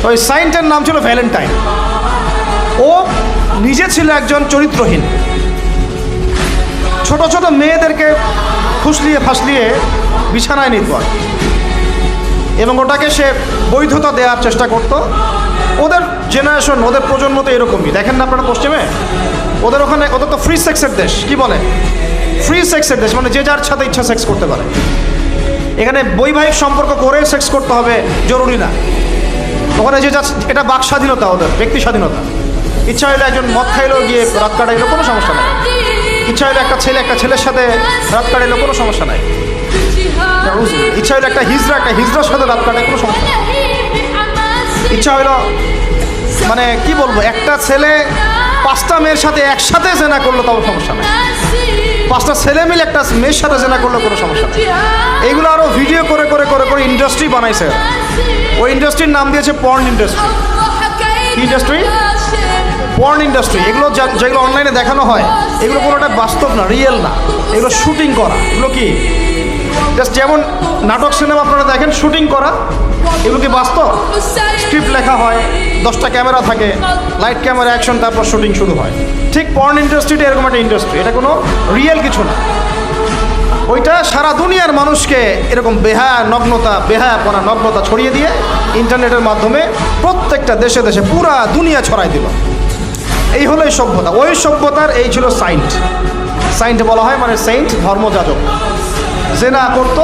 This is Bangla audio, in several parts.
ওই সাইন্টের নাম ছিল ভ্যালেন্টাইন। ও নিজে ছিল একজন চরিত্রহীন, ছোট ছোট মেয়েদেরকে ফুসলিয়ে ফাসলিয়ে বিছানায় নিত এবং ওটাকে সে বৈধতা দেওয়ার চেষ্টা করত। ওদের জেনারেশন, ওদের প্রজন্ম তো এরকমই, দেখেন না আপনারা পশ্চিমে ওদের ওখানে, ওদের তো ফ্রি সেক্সের দেশ, কি বলে ফ্রি সেক্সের দেশ, মানে যে যার সাথে ইচ্ছা সেক্স করতে পারে। এখানে বৈবাহিক সম্পর্ক করে সেক্স করতে হবে জরুরি না, ওখানে যে যার, এটা বাক স্বাধীনতা, ওদের ব্যক্তি স্বাধীনতা। ইচ্ছা হলে একজন মদ খাইলেও গিয়ে রাত কাটাইলেও কোনো সমস্যা নাই, ইচ্ছা হলে একটা ছেলের সাথে রাত কাটাইলেও কোনো সমস্যা নাই, ইচ্ছা হলে একটা হিজড়ার সাথে রাত কাটায় কোনো সমস্যা নেই। ইচ্ছা হইল, মানে কি বলবো, একটা ছেলে 5টা মেয়ের সাথে একসাথে জেনা করলো তাও সমস্যা নেই, 5টা ছেলে মিলে একটা মেয়ের সাথে জেনা করলো কোনো সমস্যা নেই। এইগুলো আরও ভিডিও করে করে করে করে ইন্ডাস্ট্রি বানাইছে। ওই ইন্ডাস্ট্রির নাম দিয়েছে porn industry. Industry, porn industry. এগুলো যেগুলো অনলাইনে দেখানো হয়, এগুলো কোনোটা বাস্তব না, রিয়েল না, এগুলো শুটিং করা। এগুলো কি জাস্ট যেমন নাটক সিনেমা আপনারা দেখেন শুটিং করা, এগুলো কি বাস্তব? স্ক্রিপ্ট লেখা হয়, 10টা ক্যামেরা থাকে, লাইট ক্যামেরা অ্যাকশন, তারপর শুটিং শুরু হয়। ঠিক পর্ন ইন্ডাস্ট্রিটা এরকম একটা ইন্ডাস্ট্রি, এটা কোনো রিয়েল কিছু না। ওইটা সারা দুনিয়ার মানুষকে এরকম বেহায়াপনা নগ্নতা ছড়িয়ে দিয়ে ইন্টারনেটের মাধ্যমে প্রত্যেকটা দেশে দেশে পুরা দুনিয়া ছড়াই দিল। এই হলো এই সভ্যতা। ওই সভ্যতার এই ছিল সাইন্ট বলা হয়, মানে সেইন্ট, ধর্মযাজক। জেনা করতো,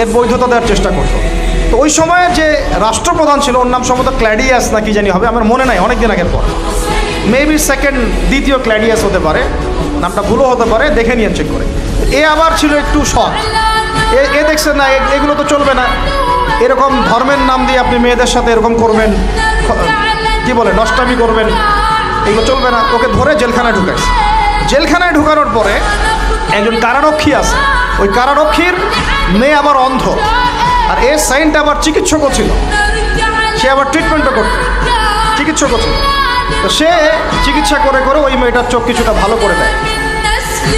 এর বৈধতা দেওয়ার চেষ্টা করতো। তো ওই সময়ে যে রাষ্ট্রপ্রধান ছিল, ওর নাম সম্ভবত ক্ল্যাডিয়াস না কি জানি হবে, আমার মনে নাই, অনেকদিন আগের পর, মেবি দ্বিতীয় ক্ল্যাডিয়াস হতে পারে, নামটা ভুলও হতে পারে, দেখে নিয়ে চেক করে। এ আবার ছিল একটু সৎ। এ দেখছে না এগুলো তো চলবে না, এরকম ধর্মের নাম দিয়ে আপনি মেয়েদের সাথে এরকম করবেন, কি বলে নষ্টামি করবেন, এগুলো চলবে না। ওকে ধরে জেলখানায় ঢুকাইছে। জেলখানায় ঢুকানোর পরে একজন কারারক্ষী আছে, ওই কারারক্ষীর মেয়ে আবার অন্ধ, আর এ সাইন্ট আবার চিকিৎসকও ছিল, সে আবার ট্রিটমেন্টও করত, চিকিৎসকও ছিল। তো সে চিকিৎসা করে করে ওই মেয়েটার চোখ কিছুটা ভালো করে দেয়।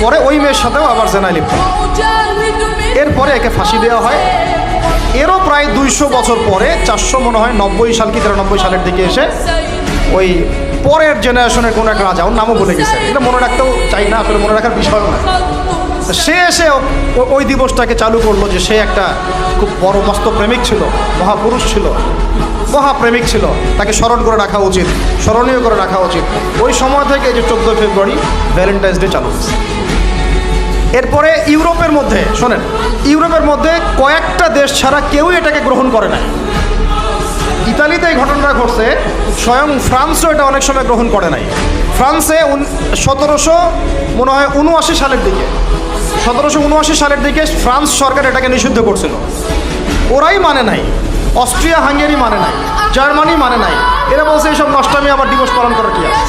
পরে ওই মেয়ের সাথেও আবার জেনায় লিপ্ত। এরপরে একে ফাঁসি দেওয়া হয়। এরও প্রায় 200 বছর পরে, 400 মনে হয় 90 সাল কি 93 সালের দিকে এসে ওই পরের জেনারেশনের কোনো এক রাজা, ওর নামও বলে গেছে, এটা মনে রাখতেও চাই না, আসলে মনে রাখার বিষয় না। সে এসে ওই দিবসটাকে চালু করলো, যে সে একটা খুব বড় মস্ত প্রেমিক ছিল, মহাপুরুষ ছিল, মহাপ্রেমিক ছিল, তাকে স্মরণ করে রাখা উচিত, স্মরণীয় করে রাখা উচিত। ওই সময় থেকে এই যে 14 ফেব্রুয়ারি ভ্যালেন্টাইন্স ডে চালু হয়েছে। এরপরে ইউরোপের মধ্যে, শোনেন, ইউরোপের মধ্যে কয়েকটা দেশ ছাড়া কেউই এটাকে গ্রহণ করে না। ইতালিতে এই ঘটনাটা ঘটছে, স্বয়ং ফ্রান্সও এটা অনেক সময় গ্রহণ করে নাই। ফ্রান্সে 1779 সালের দিকে, 1779 সালের দিকে ফ্রান্স সরকার এটাকে নিষিদ্ধ করছিল। ওরাই মানে নাই, অস্ট্রিয়া হাঙ্গেরি মানে নাই, জার্মানি মানে নাই। এরা বলছে এইসব নষ্টামি আবার দিবস পালন করার কি আছে।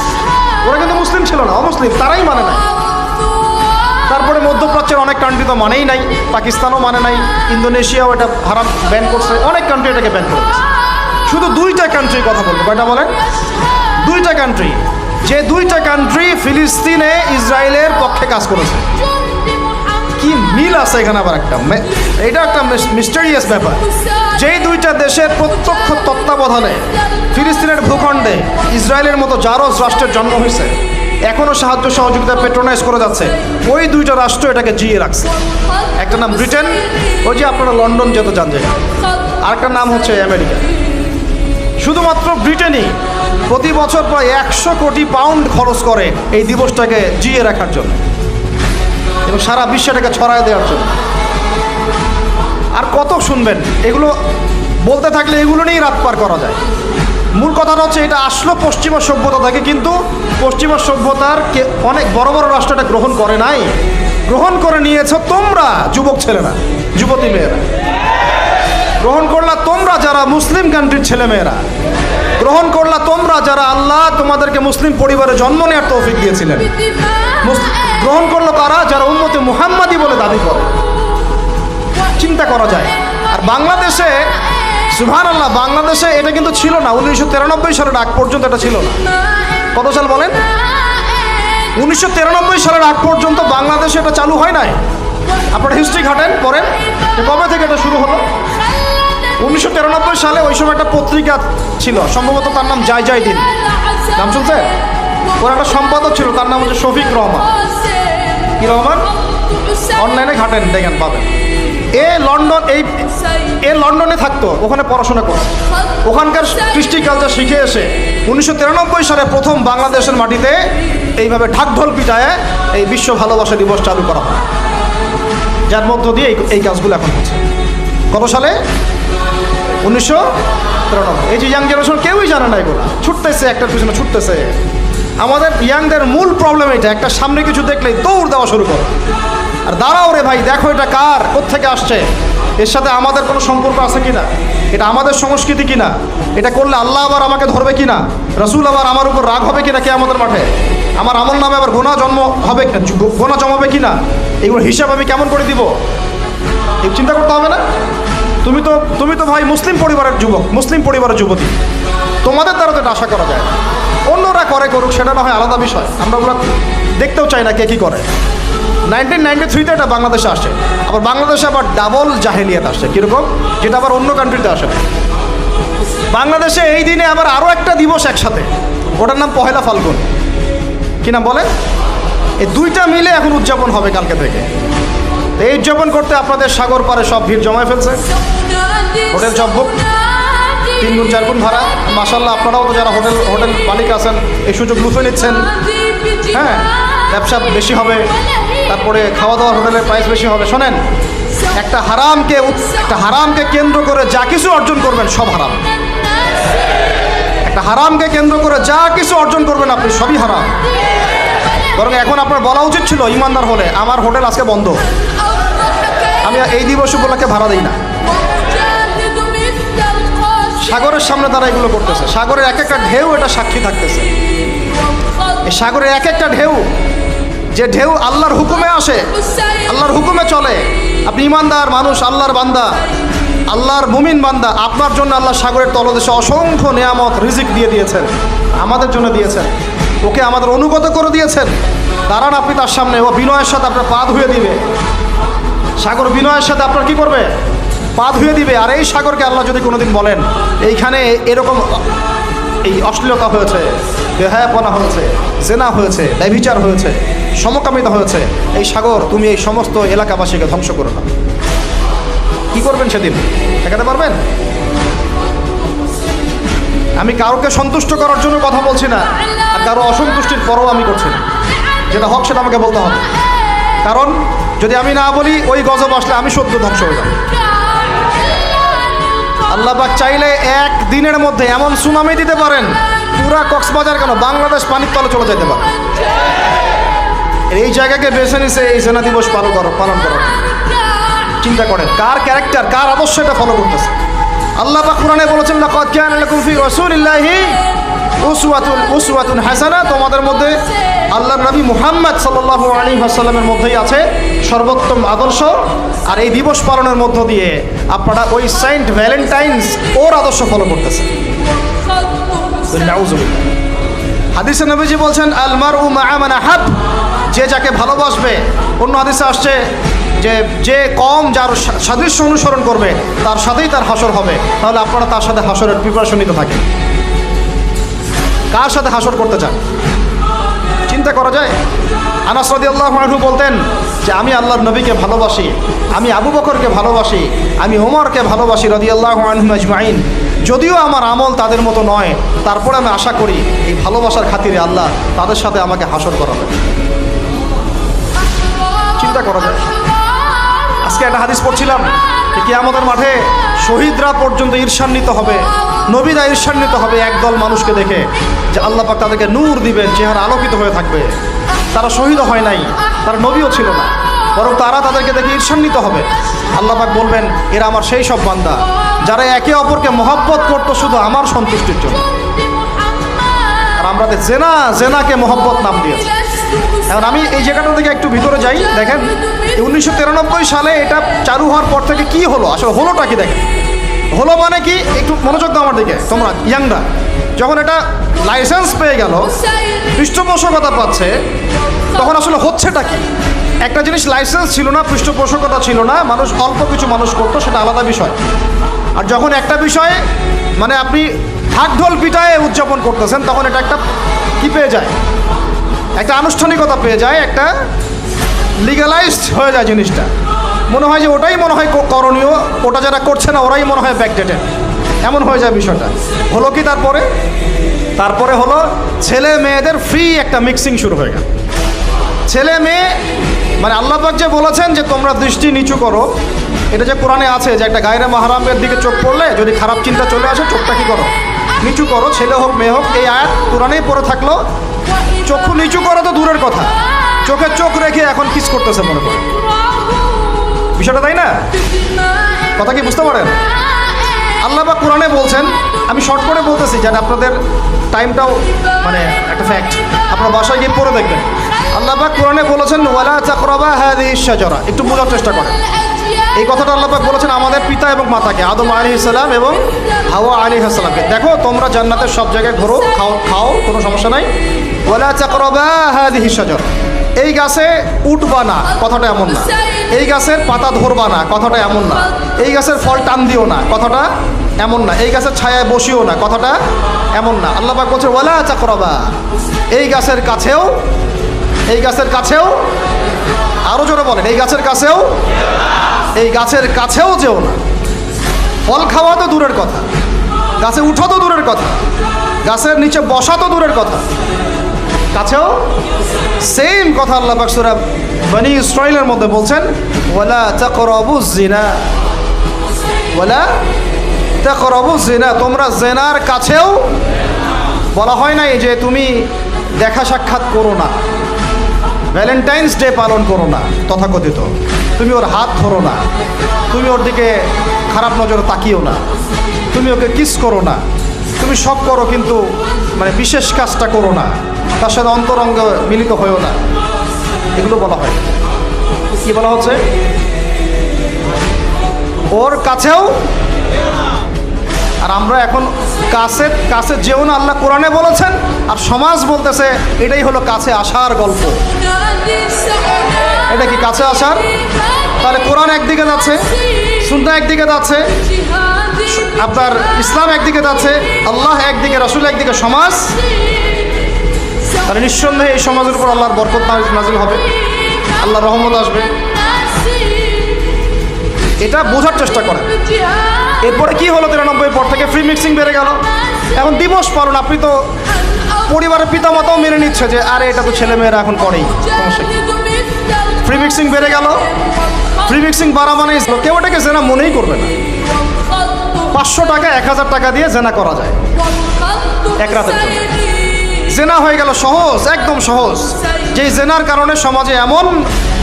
ওরা কিন্তু মুসলিম ছিল না, অমুসলিম, তারাই মানে নাই। তারপরে মধ্যপ্রাচ্যের অনেক কান্ট্রি তো মানেই নাই, পাকিস্তানও মানে নাই, ইন্দোনেশিয়াও এটা হারাম ব্যান করছে, অনেক কান্ট্রি এটাকে ব্যান করেছে। শুধু 2টা কান্ট্রির কথা বলবো, কয়টা বলেন? 2টা কান্ট্রি, যে 2টা কান্ট্রি ফিলিস্তিনে ইসরায়েলের পক্ষে কাজ করেছে। কি মিল আছে এখানে আবার একটা, এটা একটা মিস্টেরিয়াস ব্যাপার। যেই 2টা দেশের প্রত্যক্ষ তত্ত্বাবধানে ফিলিস্তিনের ভূখণ্ডে ইসরায়েলের মতো জারজ রাষ্ট্রের জন্ম হয়েছে, এখনও সাহায্য সহযোগিতা পেট্রোনাইজ করে যাচ্ছে, ওই 2টা রাষ্ট্র এটাকে জিয়ে রাখছে। একটা নাম ব্রিটেন, ওই যে আপনারা লন্ডন যেতে যান জায়গা, আরেকটা নাম হচ্ছে আমেরিকা। শুধুমাত্র ব্রিটেনই প্রতি বছর প্রায় 100 কোটি পাউন্ড খরচ করে এই দিবসটাকে জিয়ে রাখার জন্য এবং সারা বিশ্বটাকে ছড়ায় দেওয়ার জন্য। আর কত শুনবেন, এগুলো বলতে থাকলে এগুলো নিয়েই রাত পার করা যায়। মূল কথাটা হচ্ছে, এটা আসলো পশ্চিমা সভ্যতা থেকে, কিন্তু পশ্চিমা সভ্যতার অনেক বড় বড় রাষ্ট্র এটা গ্রহণ করে নাই, গ্রহণ করে নিয়েছো তোমরা যুবক ছেলেরা, যুবতী মেয়েরা গ্রহণ করলা, তোমরা যারা মুসলিম কান্ট্রির ছেলেমেয়েরা গ্রহণ করলা, তোমরা যারা আল্লাহ তোমাদেরকে মুসলিম পরিবারে জন্ম নেওয়ার তৌফিক দিয়েছিলেন গ্রহণ করলো কারা? যারা উম্মতে মুহাম্মাদি বলে দাবি করে। চিন্তা করা যায়। আর বাংলাদেশে, সুবহানাল্লাহ, বাংলাদেশে এটা কিন্তু ছিল না। 1993 সালের আগ পর্যন্ত এটা ছিল না। কত সাল বলেন? 1993 সালের আগ পর্যন্ত বাংলাদেশে এটা চালু হয় নাই। আপনারা হিস্ট্রি ঘাটেন, পড়েন, কবে থেকে এটা শুরু হলো। 1993 সালে ওই সময় একটা পত্রিকা ছিল, সম্ভবত তার নাম জয় জয় দিন, নাম শুনছে? ওর একটা সম্পাদক ছিল, তার নাম হচ্ছে শফিক রহমান। কি রহমান? অনলাইনে ঘাটেন, দেখেন পাবেন। এ লন্ডনে থাকতো, ওখানে পড়াশোনা করতো, ওখানকার কৃষ্টি কালচার শিখে এসে 1993 সালে প্রথম বাংলাদেশের মাটিতে এইভাবে ঢাকঢোল পিটায় এই বিশ্ব ভালোবাসা দিবস চালু করা হয়, যার মধ্য দিয়ে এই কাজগুলো এখন হচ্ছে। কত সালে? 1993। এই যে ইয়াং জেনারেশন কেউই জানে না, এগুলো ছুটতেছে, একটার পিছনে ছুটতেছে। আমাদের ইয়াংদের মূল প্রবলেম এটা, একটা সামনে কিছু দেখলেই দৌড় দেওয়া শুরু করে। আর দাঁড়াও রে ভাই, দেখো এটা কার, কোত্থেকে আসছে, এর সাথে আমাদের কোনো সম্পর্ক আছে কিনা, এটা আমাদের সংস্কৃতি কিনা, এটা করলে আল্লাহ আবার আমাকে ধরবে কিনা, রসুল আবার আমার উপর রাগ হবে কিনা কে আমাদের মাঠে, আমার আমল নামে আবার গোনা গোনা জমাবে কিনা, এগুলো হিসাব আমি কেমন করে দিব, এই চিন্তা করতে হবে না? তুমি তো ভাই মুসলিম পরিবারের যুবক, মুসলিম পরিবারের যুবতী, তোমাদের দ্বারা তো এটা আশা করা যায়। অন্যরা করুক, সেটা না হয় আলাদা বিষয়, আমরা ওগুলো দেখতেও চাই না কে কী করে। 1993-তে এটা বাংলাদেশে আসে, আবার বাংলাদেশে আবার ডাবল জাহেলিয়াত আসছে। কীরকম? যেটা আবার অন্য কান্ট্রিতে আসে না। বাংলাদেশে এই দিনে আবার আরও একটা দিবস একসাথে, ওটার নাম পহেলা ফাল্গুন। কি নাম বলে? এই দুইটা মিলে এখন উদযাপন হবে কালকে থেকে। এই উদযাপন করতে আপনাদের সাগর পারে সব ভিড় জমায় ফেলছে, হোটেল সব বুক, 3 গুণ 4 গুণ ভাড়া। মাশাল্লাহ, আপনারাও তো যারা হোটেল মালিক আছেন এই সুযোগ লুফে নিচ্ছেন। হ্যাঁ, ব্যবসা বেশি হবে, তারপরে খাওয়া দাওয়ার হোটেলের প্রাইস বেশি হবে। শোনেন, একটা হারামকে কেন্দ্র করে যা কিছু অর্জন করবেন সব হারাম। একটা হারামকে কেন্দ্র করে যা কিছু অর্জন করবেন আপনি সবই হারাম। বরং এখন আপনার বলা উচিত ছিল ইমানদার হলে, আমার হোটেল আজকে বন্ধ, আমি এই দিবস উপলক্ষে ভাড়া দিই না। সাগরের সামনে তারা এগুলো করতেছে, সাগরের এক একটা ঢেউ এটা সাক্ষী থাকতেছে। এই সাগরের এক একটা ঢেউ, যে ঢেউ আল্লাহর হুকুমে আসে, আল্লাহর হুকুমে চলে। আপনি ইমানদার মানুষ, আল্লাহর বান্দা, আল্লাহর মুমিন বান্দা, আপনার জন্য আল্লাহ সাগরের তলদেশে অসংখ্য নেয়ামত রিজিক দিয়ে দিয়েছেন, আমাদের জন্য দিয়েছেন, ওকে আমাদের অনুগত করে দিয়েছেন। দাঁড়ান আপনি তার সামনে, ও বিনয়ের সাথে আপনার পা ধুয়ে দিবে। সাগর বিনয়ের সাথে আপনার কি করবে? পা ধুয়ে দিবে। আর এই সাগরকে আল্লাহ যদি কোনোদিন বলেন এইখানে এরকম এই অশ্লীলতা হয়েছে, বেহায়াপনা হয়েছে, জেনা হয়েছে, ব্যভিচার হয়েছে, সমকামিতা হয়েছে, এই সাগর তুমি এই সমস্ত এলাকাবাসীকে ধ্বংস করো না, কি করবেন সেদিন? দেখাতে পারবেন? আমি কারোকে সন্তুষ্ট করার জন্য কথা বলছি না, আর কারো অসন্তুষ্টির পরও আমি করছি না। যেটা হক সেটা আমাকে বলতে হবে, কারণ যদি আমি না বলি ওই গজব আসলে আমি সদ্য ধ্বংস হয়ে যাব। আল্লাহ পাক চাইলে এক দিনের মধ্যে এমন সুনামি দিতে পারেন, পুরা কক্সবাজার কেন বাংলাদেশ পানির তলে চলে যেতে পারে। এই জায়গাকে বেছে নিছে এই সেনা দিবস পালন করার। চিন্তা করেন কার ক্যারেক্টার, কার আদর্শ এটা ফলো করতেছে। আল্লাহ পাক কোরআনে বলেছেন, লাকাদ কানা লাকুম ফি রাসূলিল্লাহি উসওয়াতুন হাসানা, তোমাদের মধ্যে আল্লাহর নবী মুহাম্মদ সাল্লাল্লাহু আলাইহি ওয়াসাল্লামের মধ্যেই আছে সর্বোত্তম আদর্শ। আর এই দিবস পালনের মধ্য দিয়ে আপনারা ওই সেন্ট ভ্যালেন্টাইন্স ওর আদর্শ ফলো করতেছেন। নাউযুবিল্লাহ। হাদিসে নবীজি বলছেন, আল মারউ মা'a মান আহাব, যে যাকে ভালোবাসবে। অন্য হাদিসে আসছে যে কম যার সাদৃশ্য অনুসরণ করবে তার সাথেই তার হাসর হবে। তাহলে আপনারা তার সাথে হাসরের প্রিপারেশন নিতে থাকেন। কার সাথে হাসর করতে চান? চিন্তা করা যায়। আনাস রাদিয়াল্লাহু আনহু বলতেন যে আমি আল্লাহর নবীকে ভালোবাসি, আমি আবু বকরকে ভালোবাসি, আমি ওমরকে ভালোবাসি রাদিয়াল্লাহু আনহুম আজমাইন। যদিও আমার আমল তাদের মতো নয়, তারপরে আমি আশা করি এই ভালোবাসার খাতিরে আল্লাহ তাদের সাথে আমাকে হাসর করাবে। চিন্তা করা যায়। আজকে একটা হাদিস পড়ছিলাম, কিয়ামতের মাঠে শহীদরা পর্যন্ত ঈর্ষান্বিত হবে, নবীরা ঈর্ষান্বিত হবে একদল মানুষকে দেখে, যে আল্লাহ পাক তাদেরকে নূর দিবেন, চেহারা আলোকিত হয়ে থাকবে। তারা শহীদ হয় নাই, তারা নবীও ছিল না, বরং তারা তাদেরকে দেখে ঈর্ষান্বিত হবে। আল্লাহ পাক বলবেন, এরা আমার সেই সব বান্দা যারা একে অপরকে মহব্বত করতো শুধু আমার সন্তুষ্টির জন্য। আর আমরা জেনাকে মহব্বত নাম দিয়েছি। এখন আমি এই জায়গাটা থেকে একটু ভিতরে যাই। দেখেন 1993 সালে এটা চালু হওয়ার পর থেকে কি হলো, আসলে হলোটা কি দেখেন। হলো মানে কি, একটু মনোযোগ দাও আমার দিকে তোমরা ইয়াংরা। যখন এটা লাইসেন্স পেয়ে গেল, পৃষ্ঠপোষকতা পাচ্ছে, তখন আসলে হচ্ছেটা কি? একটা জিনিস লাইসেন্স ছিল না, পৃষ্ঠপোষকতা ছিল না, মানুষ অল্প কিছু মানুষ করতো, সেটা আলাদা বিষয়। আর যখন একটা বিষয়ে মানে আপনি ঢাকঢোল পিটায়ে উদযাপন করতেছেন, তখন এটা একটা কি পেয়ে যায়, একটা আনুষ্ঠানিকতা পেয়ে যায়, একটা লিগালাইজড হয়ে যায় জিনিসটা। মনে হয় যে ওটাই মনে হয় করণীয়, ওটা যারা করছে না ওরাই মনে হয় ব্যাকডেটেড, এমন হয়ে যায় বিষয়টা। হলো কি তারপরে হলো ছেলে মেয়েদের ফ্রি একটা মিক্সিং শুরু হয়ে গেল। ছেলে মেয়ে মানে আল্লাহ পাক যে বলেছেন যে তোমরা দৃষ্টি নিচু করো, এটা যে কোরআনে আছে যে একটা গায়রে মাহরামের দিকে চোখ পড়লে যদি খারাপ চিন্তা চলে আসে চোখটা কি করো, নিচু করো, ছেলে হোক মেয়ে হোক। এই আয়াত কোরআনেই পড়ে থাকলো। চক্ষু নিচু করা তো দূরের কথা, চোখে চোখ রেখে এখন কিস করতেছে মনে করে বিষয়টা, তাই না? কথা কি বুঝতে পারেন? আল্লাহ পাক কোরআনে বলছেন, আমি শর্ট করে বলতেছি যেন আপনাদের টাইমটাও মানে একটা ফ্যাক্ট, আপনার বাসায় গিয়ে পড়ে দেখবেন। আল্লাহ পাক কোরআনে বলেছেন ওয়ালা তাকরাবা হাযিহিশ শাজারা, একটু বোঝার চেষ্টা করেন। এই কথাটা আল্লাহ পাক বলেছেন আমাদের পিতা এবং মাতাকে, আদম আলাইহিস সালাম এবং হাওয়া আলাইহিস সালামকে। দেখো তোমরা জান্নাতের সব জায়গায় ঘোরো, খাও, কোনো সমস্যা নাই। ওয়ালা তাকরাবা হাযিহিশ শাজারা, এই গাছে উঠবা না, কথাটা এমন না। এই গাছের পাতা ধরবা না, কথাটা এমন না। এই গাছের ফল টান দিও না, কথাটা এমন না। এই গাছের ছায়ায় বসিও না, কথাটা এমন না। আল্লাহ পাক বলছে ওয়ালা তাকরাবা, এই গাছের কাছেও, আরো জোরে বলেন, এই গাছের কাছেও যেও না। ফল খাওয়া তো দূরের কথা, গাছে উঠা তো দূরের কথা, গাছের নিচে বসা তো দূরের কথা, কাছেও সেম কথা আল্লাহ পাক সূরা বনী ইসরাঈলের মধ্যে বলছেন ওয়ালা তাকরাবুজ জিনা, তোমরা জেনার কাছেও। বলা হয় নাই যে তুমি দেখা সাক্ষাৎ করো না, ভ্যালেন্টাইন্স ডে পালন করো না তথাকথিত, তুমি ওর হাত ধরো না, তুমি ওর দিকে খারাপ নজরে তাকিও না, তুমি ওকে কিস করো না, তুমি সব করো কিন্তু মানে বিশেষ কাজটা করো না, তার সাথে অন্তরঙ্গ মিলিত হয়েও না, এগুলো বলা হয়। কি বলা হচ্ছে? ওর কাছেও। আর আমরা এখন কাছে যেও না আল্লাহ কোরআনে বলেছেন, আর সমাজ বলতেছে এটাই হলো কাছে আসার গল্প। এটা কি কাছে আসার? তাহলে কোরআন একদিকে যাচ্ছে, সুন্নাহ একদিকে যাচ্ছে, আপনার ইসলাম একদিকে যাচ্ছে, আল্লাহ একদিকে, রাসূল একদিকে, সমাজ। তাহলে নিঃসন্দেহে এই সমাজের উপর আল্লাহর বরকত নাজিল হবে, আল্লাহর রহমত আসবে। এটা বোঝার চেষ্টা করেন। এরপরে কি হলো 93 পর থেকে ফ্রি মিক্সিং বেড়ে গেল। এখন দিবস পালন, আপনি তো পরিবারের পিতামাতাও মেনে নিচ্ছে যে আরে এটা তো ছেলেমেয়েরা এখন করেই, সমস্যা কি? ফ্রি মিক্সিং বেড়ে গেল। ফ্রি মিক্সিং বাড়া মানে কেউ এটাকে জেনা মনেই করবে না। 500 টাকা 1000 টাকা দিয়ে জেনা করা যায় এক রাতের জন্য। জেনা হয়ে গেল সহজ, একদম সহজ। যেই জেনার কারণে সমাজে এমন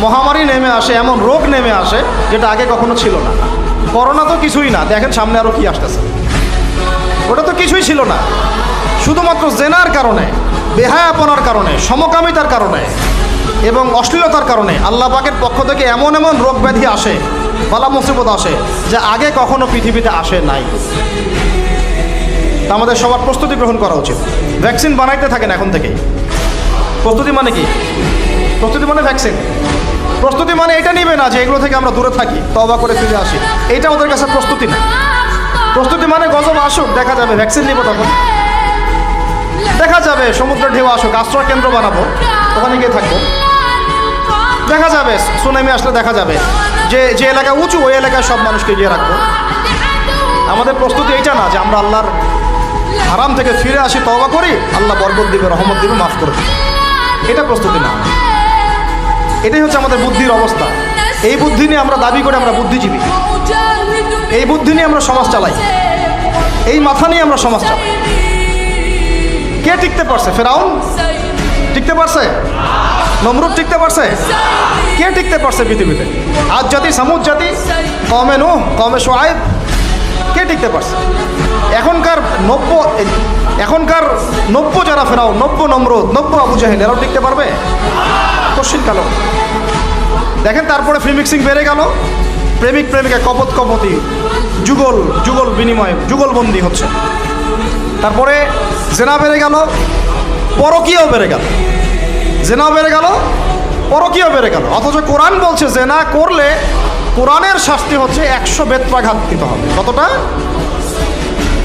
মহামারী নেমে আসে, এমন রোগ নেমে আসে যেটা আগে কখনো ছিল না। করোনা তো কিছুই না, দেখেন সামনে আরও কি আসতেছে। ওটা তো কিছুই ছিল না, শুধুমাত্র জেনার কারণে, বেহায়াপনার কারণে, সমকামিতার কারণে এবং অশ্লীলতার কারণে আল্লাহ পাকের পক্ষ থেকে এমন রোগ ব্যাধি আসে, বালা মুসিবত আসে যা আগে কখনো পৃথিবীতে আসে নাই। আমাদের সবার প্রস্তুতি গ্রহণ করা উচিত। ভ্যাকসিন বানাইতে থাকেন এখন থেকেই। প্রস্তুতি মানে কি? প্রস্তুতি মানে ভ্যাকসিন। প্রস্তুতি মানে এটা নিবে না যে এগুলো থেকে আমরা দূরে থাকি, তওবা করে ফিরে আসি, এইটা ওদের কাছে প্রস্তুতি না। প্রস্তুতি মানে গজব আসুক, দেখা যাবে, ভ্যাকসিন নিব, তখন দেখা যাবে সমুদ্রের ঢেউ আসুক, আশ্রয় কেন্দ্র বানাবো, ওখানে গিয়ে থাকবো, দেখা যাবে। সুনামি আসলে দেখা যাবে যে এলাকা উঁচু, ওই এলাকায় সব মানুষকে গিয়ে রাখবো। আমাদের প্রস্তুতি এইটা না যে আমরা আল্লাহর হারাম থেকে ফিরে আসি, তওবা করি, আল্লাহ বরকত দিবে, রহমত দিবে, মাফ করে দিবে, এটা প্রস্তুতি না। এটাই হচ্ছে আমাদের বুদ্ধির অবস্থা। এই বুদ্ধি নিয়ে আমরা দাবি করি আমরা বুদ্ধিজীবী, এই বুদ্ধি নিয়ে আমরা সমাজ চালাই, এই মাথা নিয়ে আমরা সমাজ চালাই। কে টিকতে পারছে? ফেরাউন টিকতে পারছে? নমরুদ টিকতে পারছে? কে টিকতে পারছে পৃথিবীতে? আদ জাতি, সামুদ জাতি, কওমে নূহ, কওমে শুআয়ব, কে টিকতে পারছে? এখনকার নব্য যারা ফেরাউন, নব্য নমরুদ, নব্য আবু জাহেল, এরাও টিকতে পারবে? কশিন কালো। দেখেন তারপরে ফ্রি মিক্সিং বেড়ে গেল, প্রেমিক প্রেমিকা কপতি, যুগল বিনিময়, যুগলবন্দি হচ্ছে। তারপরে জেনা বেড়ে গেল, পরকীয়াও বেড়ে গেল। জেনাও বেড়ে গেল, পরকীয়াও বেড়ে গেল। অথচ কোরআন বলছে জেনা করলে কোরআনের শাস্তি হচ্ছে 100 বেত্রাঘাত দিতে হবে। কতটা?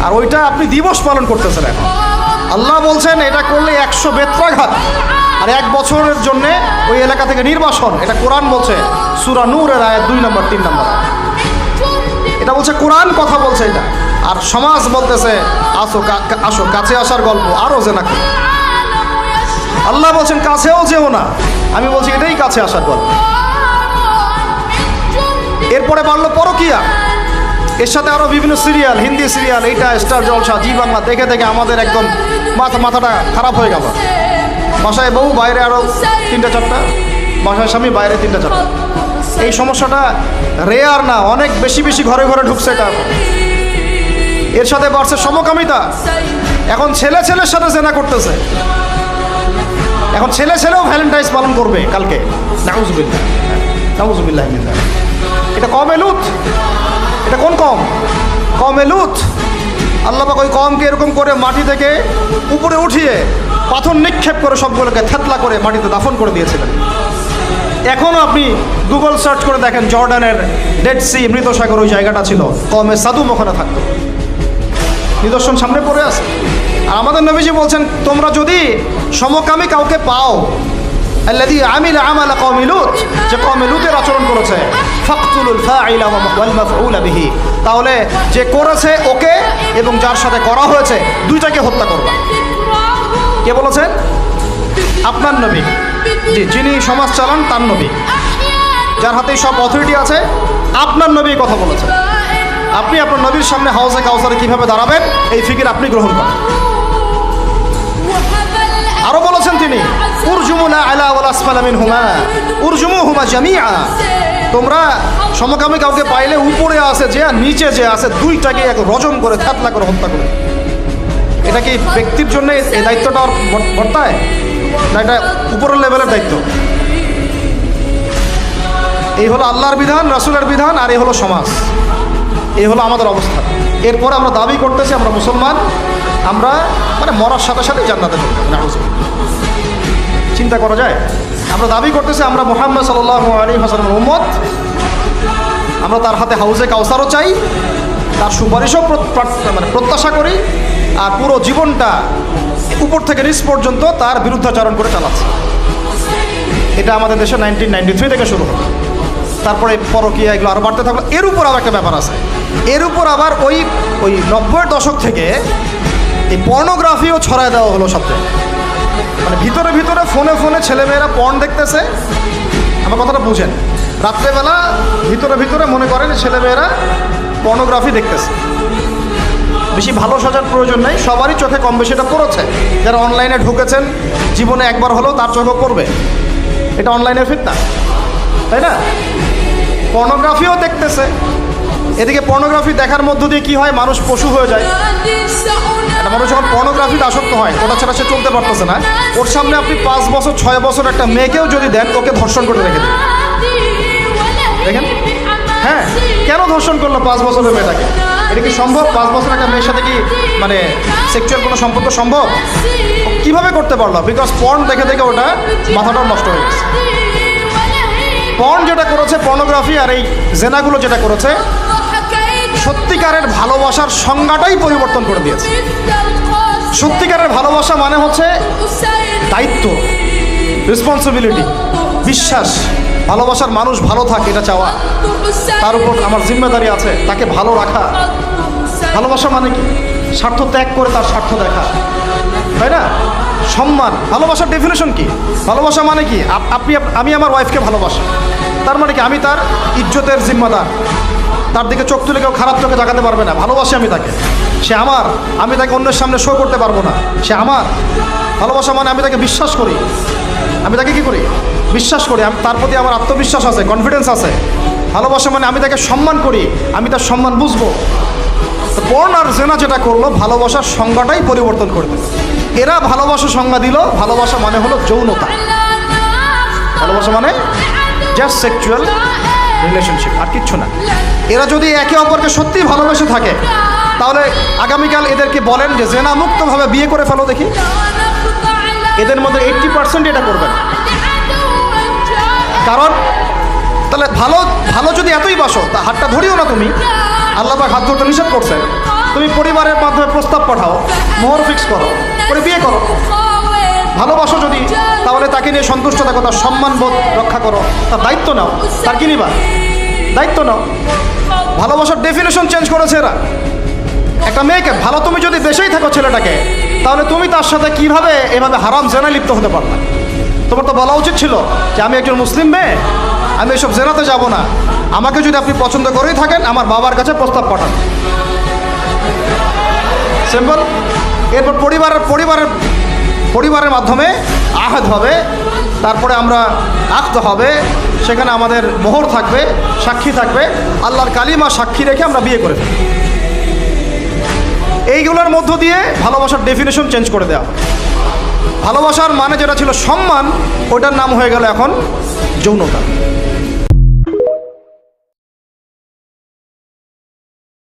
আর ওইটা আপনি দিবস পালন করতেছেন এখন। আল্লাহ বলছেন এটা করলে 100 বেত্রাঘাত, আর 1 বছরের জন্যে ওই এলাকা থেকে নির্বাসন। এটা কোরআন বলছে, সূরা নূরের আয়াত 2 নম্বর 3 নম্বর। এটা বলছে কোরআন, কথা বলছে এটা। আর সমাজ বলতেছে আসো আসো কাছে আসার গল্প, আরও জেনা করো। আল্লাহ বলছেন কাছেও যেও না, আমি বলছি এটাই কাছে আসার গল্প। এরপরে বাড়লো পরকিয়া, এর সাথে আরও বিভিন্ন সিরিয়াল, হিন্দি সিরিয়াল, এইটা স্টার জলসা, জি বাংলা দেখে দেখে আমাদের একদম মাথাটা খারাপ হয়ে গেল। বাসায় বউ, বাইরে আরও 3টা 4টা, বাসায় স্বামী, বাইরে 3টা 4টা। এই সমস্যাটা রেয়ার না, অনেক বেশি বেশি ঘরে ঘরে ঢুকছে এটা। এর সাথে বাড়ছে সমকামিতা, এখন ছেলে ছেলের সাথে জেনা করতেছে। এখন ছেলে ছেলেও ভ্যালেন্টাইন্স পালন করবে কালকে। নাউজুবিল্লাহ, নাউজুবিল্লাহ। এটা কমে লুত, এটা কোন কম? কমে লুত। আল্লাহ পাক ওই কমকে এরকম করে মাটি থেকে উপরে উঠিয়ে পাথর নিক্ষেপ করে সবগুলোকে থেতলা করে মাটিতে দাফন করে দিয়েছিলেন। এখনও আপনি গুগল সার্চ করে দেখেন, জর্ডানের ডেড সি, মৃত সাগর, ওই জায়গাটা ছিল কমে সাদুম, ওখানে থাকতো। নিদর্শন সামনে পড়ে আছে। আর আমাদের নবীজি বলছেন তোমরা যদি সমকামী কাউকে পাও, আল্লাযী আমিলা আমালা কওমি লূত, যে কওমে লূতের আচরণ করেছে, ফাকতুলুল ফাইলা ওয়াল মাফউলা বিহি, তাহলে যে করেছে ওকে এবং যার সাথে করা হয়েছে দুইটাকে হত্যা করবা। কে বলেছেন? আপনার নবী, জি, যিনি সমাজ চালান তার নবী, যার হাতেই সব অথরিটি আছে, আপনার নবী কথা বলেছেন। আপনি আপনার নবীর সামনে হাউজে কাউসারে কিভাবে দাঁড়াবেন এই ফিকির আপনি গ্রহণ করেন। আরো বলেছেন তিনি, উরজুমু লা আলা ওয়ালা আসফালা মিনহুমা উরজুমুহুমা জামিআ, তোমরা সমকামী কাউকে পাইলে উপরে আছে যে আর নিচে যে আছে দুইটাকে এক রজম করে থাতলা করে হত্যা করে। এটা কি ব্যক্তির জন্য এই দায়িত্বটা বর্তায় না এটা উপরের লেভেলের দায়িত্ব? এই হলো আল্লাহর বিধান, রাসূলের বিধান, আর এই হলো সমাজ, এই হলো আমাদের অবস্থা। এরপরে আমরা দাবি করতেছি আমরা মুসলমান, আমরা মানে মরার সাথে সাথে জান্নাতে চলে যাব। নাউজুবিল্লাহ। চিন্তা করা যায়? আমরা দাবি করতেছি আমরা মুহাম্মদ সাল্লাল্লাহু আলাইহি ওয়াসাল্লামের উম্মত, আমরা তার হাতে হাউজে কাউসারও চাই, তার সুপারিশও মানে প্রত্যাশা করি, আর পুরো জীবনটা উপর থেকে নিচ পর্যন্ত তার বিরুদ্ধাচরণ করে চালাচ্ছে। এটা আমাদের দেশে 1993 থেকে শুরু হলো। তারপরে পরকীয়া এগুলো আরও বাড়তে থাকলো। এর উপর আবার একটা ব্যাপার আছে, এর উপর আবার ওই 90-এর দশক থেকে এই পর্নোগ্রাফিও ছড়ায় দেওয়া হলো সবচেয়ে। মানে ভিতরে ভিতরে ফোনে ফোনে ছেলেমেয়েরা পর্ন দেখতেছে। আমার কথাটা বুঝেন, রাত্রেবেলা ভিতরে ভিতরে মনে করেন ছেলেমেয়েরা পর্নোগ্রাফি দেখতেছে। বেশি ভালো সাজার প্রয়োজন নেই, সবারই চোখে কম বেশি এটা পড়েছে। যারা অনলাইনে ঢুকেছেন জীবনে একবার হলেও তার চোখে পড়বে, এটা অনলাইনের ফিতনা, তাই না? পর্নোগ্রাফিও দেখতেছে। এদিকে পর্নোগ্রাফি দেখার মধ্য দিয়ে কি হয়, মানুষ পশু হয়ে যায়। একটা মানুষ যখন পর্নোগ্রাফিতে আসক্ত হয়, ওটা ছাড়া সে চলতে পারতেছে না। ওর সামনে আপনি 5 বছর 6 বছর একটা মেয়েকেও যদি দেন, ওকে ধর্ষণ করে রেখে দেন। দেখেন, হ্যাঁ, কেন ধর্ষণ করলো 5 বছরের মেয়েটাকে? এটা কি সম্ভব? 5 বছর একটা মেয়ের সাথে কি মানে সেক্সুয়াল কোনো সম্পর্ক সম্ভব? কিভাবে করতে পারলো? বিকজ পর্ন দেখে দেখে ওটা মাথাটাও নষ্ট হয়ে গেছে। পর্ন যেটা করেছে, পর্নোগ্রাফি আর এই জেনাগুলো যেটা করেছে, সত্যিকারের ভালোবাসার সংজ্ঞাটাই পরিবর্তন করে দিয়েছে। সত্যিকারের ভালোবাসা মানে হচ্ছে দায়িত্ব, রেসপন্সিবিলিটি, বিশ্বাস। ভালোবাসার মানুষ ভালো থাকে এটা চাওয়া, তার উপর আমার জিম্মেদারি আছে তাকে ভালো রাখা। ভালোবাসা মানে কি? স্বার্থ ত্যাগ করে তার স্বার্থ দেখা, তাই না? সম্মান। ভালোবাসার ডেফিনেশন কি? ভালোবাসা মানে কি? আমি আমার ওয়াইফকে ভালোবাসি, তার মানে কি আমি তার ইজ্জতের জিম্মাদার, তার দিকে চোখ তুলে কেউ খারাপ চোখে তাকাতে পারবে না। ভালোবাসি আমি তাকে, সে আমার, আমি তাকে অন্যের সামনে শো করতে পারবো না, সে আমার। ভালোবাসা মানে আমি তাকে বিশ্বাস করি, আমি তাকে কি করি? বিশ্বাস করি, আমি তার প্রতি আমার আত্মবিশ্বাস আছে, কনফিডেন্স আছে। ভালোবাসা মানে আমি তাকে সম্মান করি, আমি তার সম্মান বুঝবো। তো পর্ন আর জেনা যেটা করলো, ভালোবাসার সংজ্ঞাটাই পরিবর্তন করে দিল। এরা ভালোবাসার সংজ্ঞা দিল, ভালোবাসা মানে হলো যৌনতা। ভালোবাসা মানে জাস্ট সেক্সুয়াল রিলেশনশিপ, আর কিচ্ছু না। এরা যদি একে অপরকে সত্যিই ভালোবেসে থাকে, তাহলে আগামীকাল এদেরকে বলেন যে জেনা মুক্তভাবে বিয়ে করে ফেলো দেখি, এদের মধ্যে 80% এটা করবে না। কারণ তাহলে ভালো ভালো যদি এতই বাসো তা হাতটা ধরিও না তুমি, আল্লাহ পাক হাত ধরতে নিষেধ করছেন। তুমি পরিবারের মাধ্যমে প্রস্তাব পাঠাও, মোহর ফিক্স করো, করে বিয়ে করো। ভালোবাসো যদি, তাহলে তাকে নিয়ে সন্তুষ্ট থাকো, তার সম্মানবোধ রক্ষা করো, তার দায়িত্ব নাও। তার কি নিবা? দায়িত্ব নাও। ভালোবাসার ডেফিনেশন চেঞ্জ করেছে এরা। একটা মেয়েকে ভালো তুমি যদি বেশেই থাকো ছেলেটাকে, তাহলে তুমি তার সাথে কিভাবে এভাবে হারাম জেনায় লিপ্ত হতে পারবে? তোমার তো বলা উচিত ছিল যে আমি একজন মুসলিম মেয়ে, আমি এসব জেনাতে যাব না। আমাকে যদি আপনি পছন্দ করেই থাকেন, আমার বাবার কাছে প্রস্তাব পাঠান। সিম্পল। এরপর পরিবারের মাধ্যমে আহাদ হবে, তারপরে আমরা আক্ত হবে, সেখানে আমাদের মোহর থাকবে, সাক্ষী থাকবে, আল্লাহর কালিমা সাক্ষী রেখে আমরা বিয়ে করে ফেলি। এইগুলোর মধ্য দিয়ে ভালোবাসার ডেফিনেশন চেঞ্জ করে দেওয়া। ভালোবাসার মানে যেটা ছিল সম্মান, ওইটার নাম হয়ে গেল এখন যৌনতা।